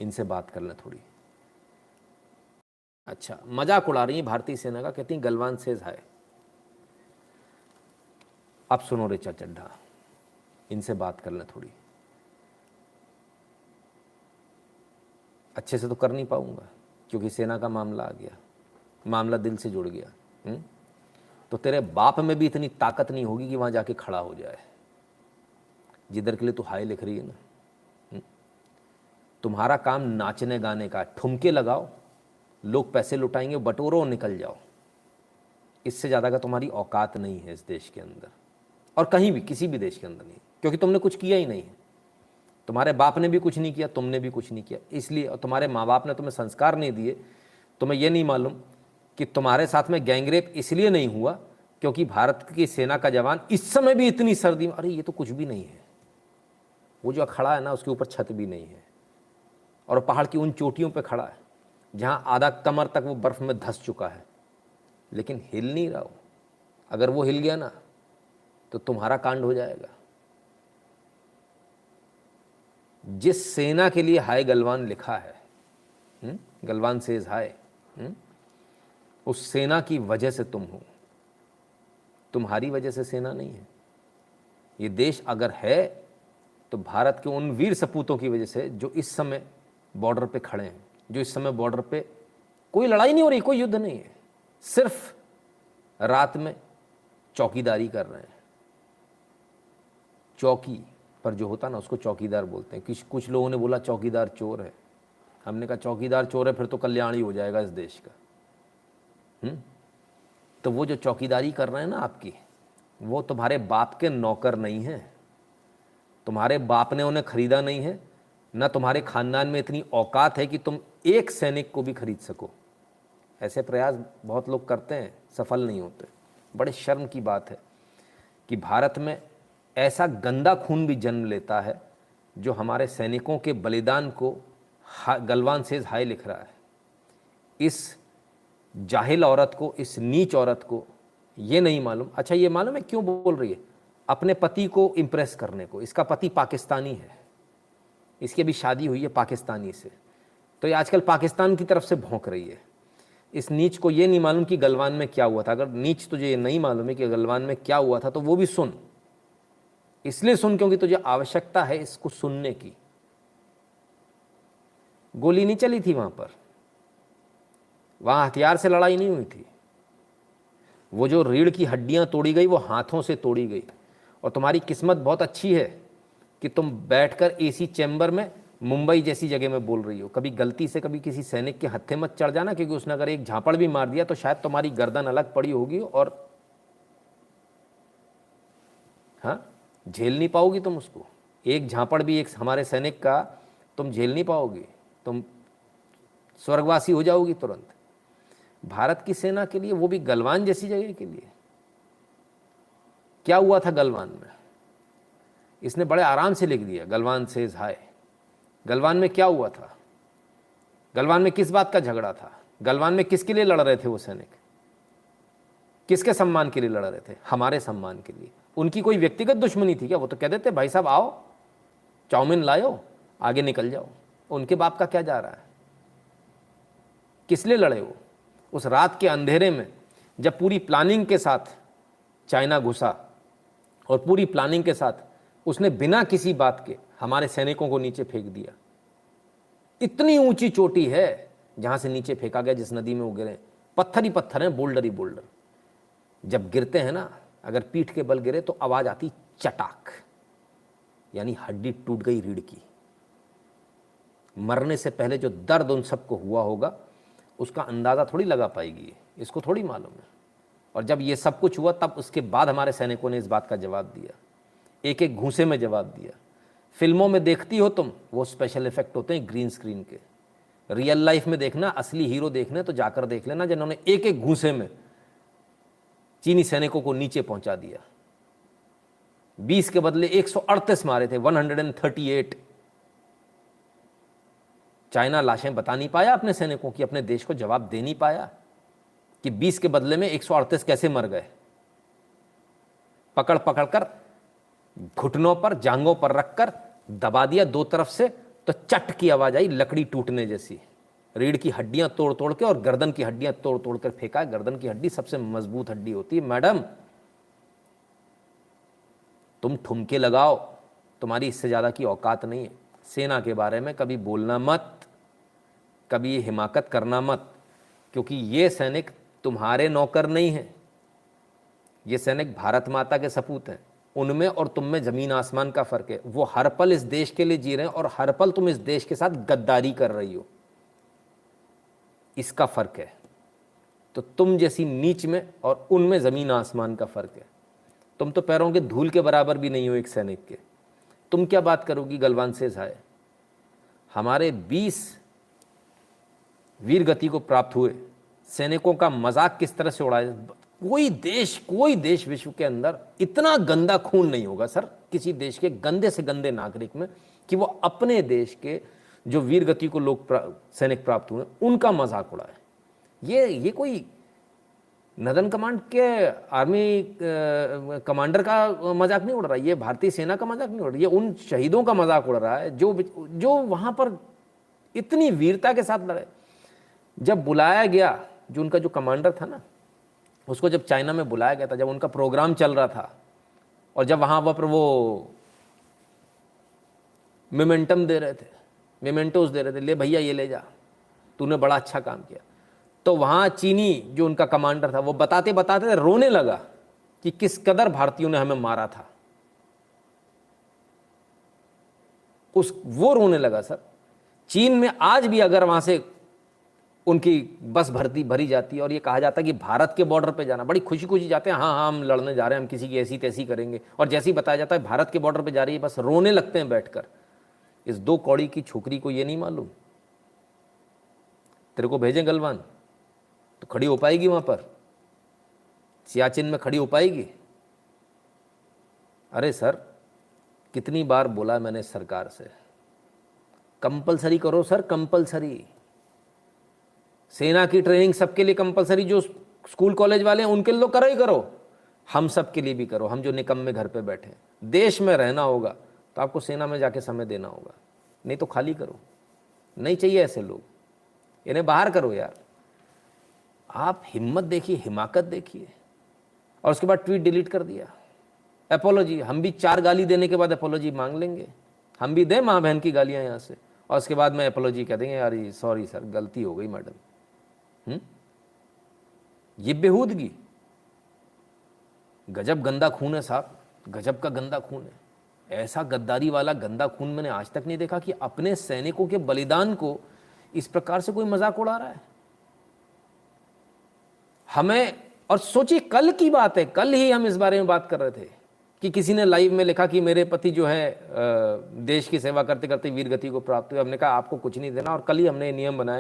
इनसे बात कर लें थोड़ी। अच्छा, मजाक उड़ा रही है भारतीय सेना का, कहती गलवान सेज हाय। अब सुनो ऋचा चड्ढा, इनसे बात कर लें थोड़ी। अच्छे से तो कर नहीं पाऊंगा क्योंकि सेना का मामला आ गया, मामला दिल से जुड़ गया। तो तेरे बाप में भी इतनी ताकत नहीं होगी कि वहां जाके खड़ा हो जाए, जिधर के लिए तू हाय लिख रही है ना। तुम्हारा काम नाचने गाने का, ठुमके लगाओ, लोग पैसे लुटाएंगे, बटोरो और निकल जाओ। इससे ज़्यादा का तुम्हारी औकात नहीं है इस देश के अंदर, और कहीं भी किसी भी देश के अंदर नहीं, क्योंकि तुमने कुछ किया ही नहीं है। तुम्हारे बाप ने भी कुछ नहीं किया, तुमने भी कुछ नहीं किया, इसलिए। और तुम्हारे माँ बाप ने तुम्हें संस्कार नहीं दिए। तुम्हें यह नहीं मालूम कि तुम्हारे साथ में गैंगरेप इसलिए नहीं हुआ क्योंकि भारत की सेना का जवान इस समय भी इतनी सर्दी में, अरे ये तो कुछ भी नहीं है, वो जो खड़ा है ना उसके ऊपर छत भी नहीं है, और पहाड़ की उन चोटियों पे खड़ा है जहाँ आधा कमर तक वो बर्फ़ में धंस चुका है, लेकिन हिल नहीं रहा हो। अगर वो हिल गया ना तो तुम्हारा कांड हो जाएगा। जिस सेना के लिए हाय गलवान लिखा है, गलवान सेज हाय, उस सेना की वजह से तुम हो, तुम्हारी वजह से सेना नहीं है। ये देश अगर है तो भारत के उन वीर सपूतों की वजह से जो इस समय बॉर्डर पे खड़े हैं, जो इस समय बॉर्डर पे कोई लड़ाई नहीं हो रही, कोई युद्ध नहीं है, सिर्फ रात में चौकीदारी कर रहे हैं। चौकी पर जो होता ना उसको चौकीदार बोलते हैं। कुछ लोगों ने बोला चौकीदार चोर है, हमने कहा चौकीदार चोर है फिर तो कल्याण ही हो जाएगा इस देश का। तो वो जो चौकीदारी कर रहे हैं ना आपकी, वो तुम्हारे बाप के नौकर नहीं हैं, तुम्हारे बाप ने उन्हें खरीदा नहीं है, ना तुम्हारे खानदान में इतनी औकात है कि तुम एक सैनिक को भी खरीद सको। ऐसे प्रयास बहुत लोग करते हैं, सफल नहीं होते। बड़े शर्म की बात है कि भारत में ऐसा गंदा खून भी जन्म लेता है जो हमारे सैनिकों के बलिदान को गलवान सेज हाय लिख रहा है। इस जाहिल औरत को, इस नीच औरत को ये नहीं मालूम। अच्छा, ये मालूम है क्यों बोल रही है? अपने पति को इम्प्रेस करने को। इसका पति पाकिस्तानी है, इसकी अभी शादी हुई है पाकिस्तानी से, तो ये आजकल पाकिस्तान की तरफ से भौंक रही है। इस नीच को ये नहीं मालूम कि गलवान में क्या हुआ था। अगर नीच तुझे ये नहीं मालूम है कि गलवान में क्या हुआ था तो वो भी सुन, इसलिए सुन क्योंकि तुझे आवश्यकता है इसको सुनने की। गोली नहीं चली थी वहां पर, वहां हथियार से लड़ाई नहीं हुई थी। वो जो रीढ़ की हड्डियां तोड़ी गई वो हाथों से तोड़ी गई। और तुम्हारी किस्मत बहुत अच्छी है कि तुम बैठकर एसी चैम्बर में मुंबई जैसी जगह में बोल रही हो। कभी गलती से कभी किसी सैनिक के हत्थे मत चढ़ जाना, क्योंकि उसने अगर एक झापड़ भी मार दिया तो शायद तुम्हारी गर्दन अलग पड़ी होगी और हाँ, झेल नहीं पाओगी तुम उसको। एक झापड़ भी एक हमारे सैनिक का तुम झेल नहीं पाओगी, तुम स्वर्गवासी हो जाओगी तुरंत। भारत की सेना के लिए, वो भी गलवान जैसी जगह के लिए। क्या हुआ था गलवान में? इसने बड़े आराम से लिख दिया, गलवान सेज हाय। गलवान में क्या हुआ था? गलवान में किस बात का झगड़ा था? गलवान में किसके लिए लड़ रहे थे वो सैनिक? किसके सम्मान के लिए लड़ रहे थे? हमारे सम्मान के लिए। उनकी कोई व्यक्तिगत दुश्मनी थी क्या? वो तो कह देते भाई साहब आओ, चाउमीन लाओ, आगे निकल जाओ। उनके बाप का क्या जा रहा है? किस लिए लड़े वो? उस रात के अंधेरे में जब पूरी प्लानिंग के साथ चाइना घुसा और पूरी प्लानिंग के साथ उसने बिना किसी बात के हमारे सैनिकों को नीचे फेंक दिया। इतनी ऊंची चोटी है जहां से नीचे फेंका गया, जिस नदी में वो गिरे, पत्थर ही पत्थर हैं, बोल्डर ही बोल्डर। जब गिरते हैं ना, अगर पीठ के बल गिरे तो आवाज आती चटाक, यानी हड्डी टूट गई रीढ़ की। मरने से पहले जो दर्द उन सबको हुआ होगा उसका अंदाजा थोड़ी लगा पाएगी, इसको थोड़ी मालूम है। और जब ये सब कुछ हुआ तब उसके बाद हमारे सैनिकों ने इस बात का जवाब दिया, एक एक घूंसे में जवाब दिया। फिल्मों में देखती हो तुम, वो स्पेशल इफेक्ट होते हैं ग्रीन स्क्रीन के। रियल लाइफ में देखना, असली हीरो देखने तो जाकर देख लेना, जिन्होंने एक एक घूंसे में चीनी सैनिकों को नीचे पहुंचा दिया। 20 के बदले 138 मारे थे, 138। चाइना लाशें बता नहीं पाया अपने सैनिकों की, अपने देश को जवाब दे नहीं पाया कि 20 के बदले में 138 कैसे मर गए। पकड़ पकड़ कर घुटनों पर, जांघों पर रखकर दबा दिया दो तरफ से, तो तो चट की आवाज आई, लकड़ी टूटने जैसी, रीढ़ की हड्डियां तोड़ तोड़ के और गर्दन की हड्डियां तोड़ तोड़ कर फेंका। गर्दन की हड्डी सबसे मजबूत हड्डी होती है। मैडम, तुम ठुमके लगाओ, तुम्हारी इससे ज्यादा की औकात नहीं है। सेना के बारे में कभी बोलना मत, कभी हिमाकत करना मत, क्योंकि ये सैनिक तुम्हारे नौकर नहीं है। ये सैनिक भारत माता के सपूत हैं। उनमें और तुम में जमीन आसमान का फर्क है। वो हर पल इस देश के लिए जी रहे हैं और हर पल तुम इस देश के साथ गद्दारी कर रही हो, इसका फर्क है। तो तुम जैसी नीच में और उनमें जमीन आसमान का फर्क है। तुम तो पैरों के धूल के बराबर भी नहीं हो एक सैनिक के। तुम क्या बात करोगी गलवान से जाए? हमारे 20 वीर गति को प्राप्त हुए सैनिकों का मजाक किस तरह से उड़ाया। कोई देश विश्व के अंदर इतना गंदा खून नहीं होगा सर, किसी देश के गंदे से गंदे नागरिक में, कि वो अपने देश के जो वीर गति को लोग सैनिक प्राप्त हुए उनका मजाक उड़ाए। ये कोई नदन कमांड के आर्मी कमांडर का मजाक नहीं उड़ रहा है, ये भारतीय सेना का मजाक नहीं उड़ रहा है, ये उन शहीदों का मजाक उड़ रहा है जो वहां पर इतनी वीरता के साथ लड़े। जब बुलाया गया, जो उनका जो कमांडर था ना, उसको जब चाइना में बुलाया गया था, जब उनका प्रोग्राम चल रहा था, और जब वहां पर वो मोमेंटम दे रहे थे, मेमेंटोस दे रहे थे, ले भैया ये ले जा, तूने बड़ा अच्छा काम किया, तो वहां चीनी जो उनका कमांडर था वो बताते बताते रोने लगा कि किस कदर भारतीयों ने हमें मारा था। वो रोने लगा सर। चीन में आज भी अगर वहां से उनकी बस भरी जाती है और ये कहा जाता है कि भारत के बॉर्डर पे जाना, बड़ी खुशी खुशी जाते हैं, हाँ हाँ हम लड़ने जा रहे हैं, हम किसी की ऐसी तैसी करेंगे, और जैसे ही बताया जाता है भारत के बॉर्डर पे जा रही है, बस रोने लगते हैं बैठकर। इस 2 कौड़ी की छोकरी को ये नहीं मालूम? तेरे को भेजें गलवान तो खड़ी हो पाएगी वहां पर, सियाचिन में खड़ी हो पाएगी? अरे सर, कितनी बार बोला मैंने सरकार से, कंपलसरी करो सर, कंपलसरी। सेना की ट्रेनिंग सबके लिए कंपलसरी, जो स्कूल कॉलेज वाले हैं उनके लिए तो करो ही करो, हम सब के लिए भी करो। हम जो निकम्मे घर पे बैठे, देश में रहना होगा तो आपको सेना में जाके समय देना होगा, नहीं तो खाली करो। नहीं चाहिए ऐसे लोग, इन्हें बाहर करो यार। आप हिम्मत देखिए, हिमाकत देखिए। और उसके बाद ट्वीट डिलीट कर दिया, एपोलॉजी। हम भी 4 गाली देने के बाद एपोलॉजी मांग लेंगे, हम भी दें माँ बहन की गालियां यहाँ से, और उसके बाद में एपोलॉजी कह देंगे, यार सॉरी सर गलती हो गई मैडम। ये बेहूदगी, गजब गंदा खून है साहब, गजब का गंदा खून है। ऐसा गद्दारी वाला गंदा खून मैंने आज तक नहीं देखा कि अपने सैनिकों के बलिदान को इस प्रकार से कोई मजाक उड़ा रहा है। हमें, और सोचिए कल की बात है, कल ही हम इस बारे में बात कर रहे थे कि किसी ने लाइव में लिखा कि मेरे पति जो है देश की सेवा करते करते वीर गति को प्राप्त हुए। हमने कहा आपको कुछ नहीं देना, और कल ही हमने नियम बनाया